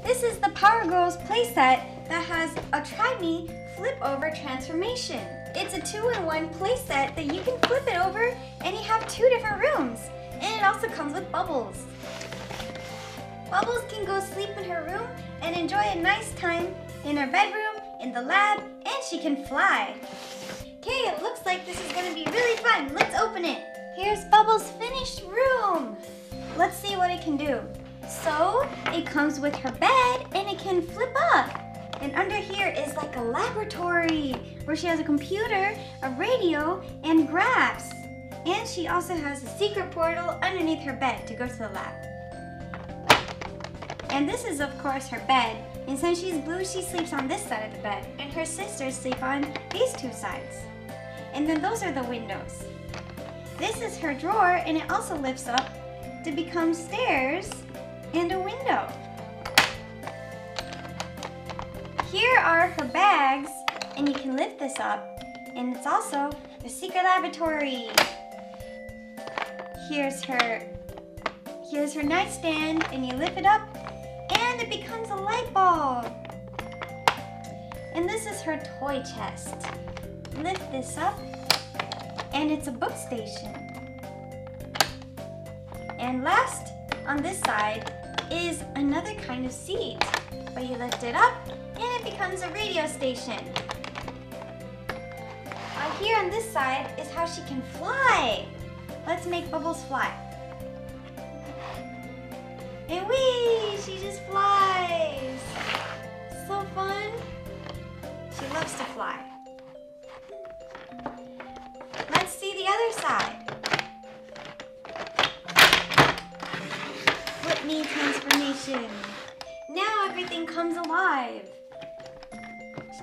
This is the Power Girls playset that has a Try Me flip over transformation. It's a 2-in-1 playset that you can flip it over and you have 2 different rooms. And it also comes with Bubbles. Bubbles can go sleep in her room and enjoy a nice time in her bedroom, in the lab, and she can fly. Okay, it looks like this is gonna be really fun. Let's open it. Here's Bubbles' finished room. Let's see what it can do. So, it comes with her bed and it can flip up. And under here is like a laboratory where she has a computer, a radio, and graphs. And she also has a secret portal underneath her bed to go to the lab. And this is of course her bed. And since she's blue, she sleeps on this side of the bed. And her sisters sleep on these 2 sides. And then those are the windows. This is her drawer and it also lifts up to become stairs and a window. Here are her bags, and you can lift this up, and it's also the secret laboratory. Here's her nightstand, and you lift it up, and it becomes a light bulb. And this is her toy chest. Lift this up, and it's a book station. And last, on this side, is another kind of seat, but you lift it up and it becomes a radio station. Here on this side is how she can fly. Let's make Bubbles fly. And whee, she just flies. So fun. She loves to fly. Let's see the other side. Whitney transformation. Now everything comes alive.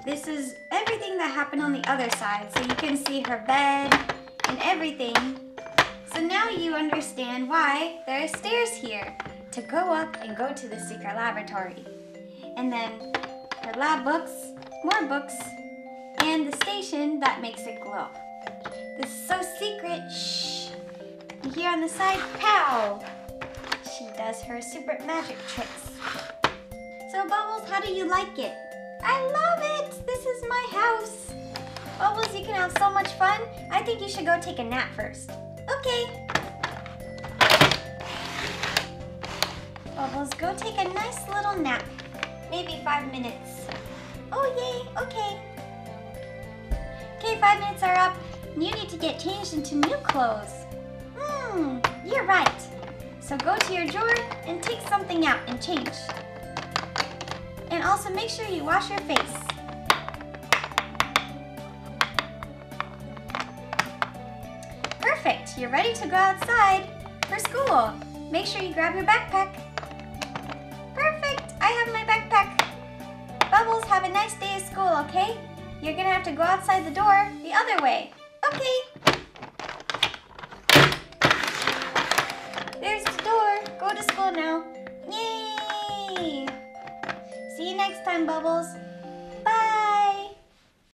This is everything that happened on the other side, so you can see her bed and everything. So now you understand why there are stairs here to go up and go to the secret laboratory. And then her lab books, more books, and the station that makes it glow. This is so secret. Shh. And here on the side, pow! She does her super magic tricks. So Bubbles, how do you like it? I love it! This is my house. Bubbles, you can have so much fun. I think you should go take a nap first. Okay. Bubbles, go take a nice little nap. Maybe 5 minutes. Oh yay, okay. Okay, 5 minutes are up. You need to get changed into new clothes. You're right. So go to your drawer and take something out and change. And also make sure you wash your face. Perfect, you're ready to go outside for school. Make sure you grab your backpack. Perfect, I have my backpack. Bubbles, have a nice day at school, okay? You're gonna have to go outside the door the other way. Okay. There's the door. Go to school now. Yay! See you next time, Bubbles.